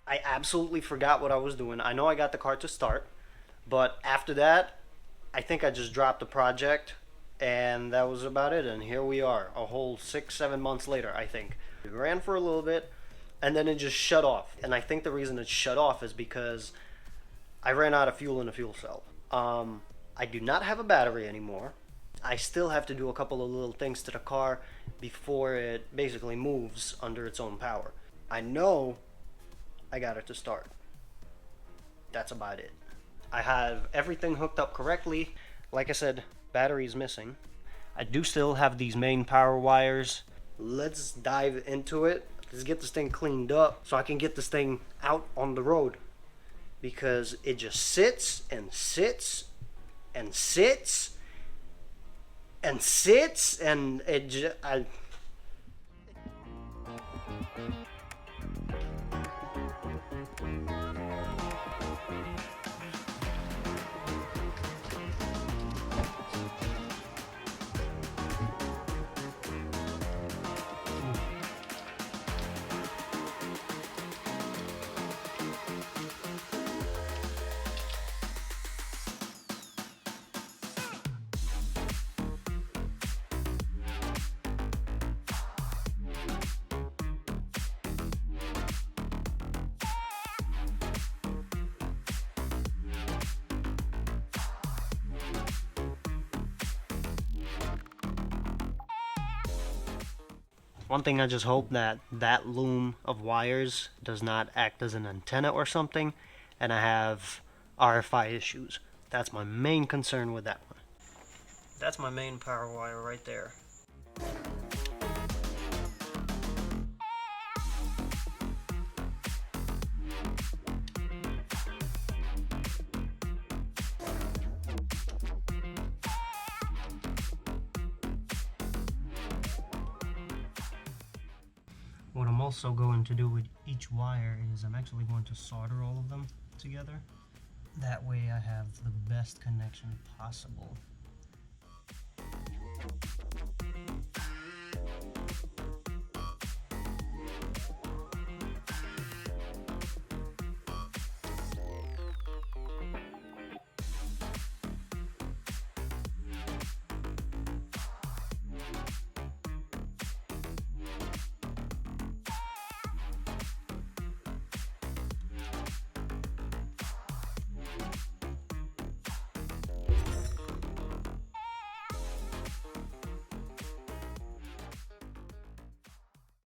I absolutely forgot what I was doing. I know I got the car to start, but after that, I think I just dropped the project, and that was about it. And here we are, a whole 6, 7 months later, I think. We ran for a little bit, and then it just shut off. And I think the reason it shut off is because I ran out of fuel in the fuel cell. I do not have a battery anymore. I still have to do a couple of little things to the car before it basically moves under its own power. I know I got it to start. That's about it. I have everything hooked up correctly. Like I said, battery is missing. I do still have these main power wires. Let's dive into it. Let's get this thing cleaned up so I can get this thing out on the road. Because it just sits and sits and sits and sits and it just... One thing I just hope that that loom of wires does not act as an antenna or something, and I have RFI issues. That's my main concern with that one. That's my main power wire right there. What I'm also going to do with each wire is I'm actually going to solder all of them together. That way I have the best connection possible.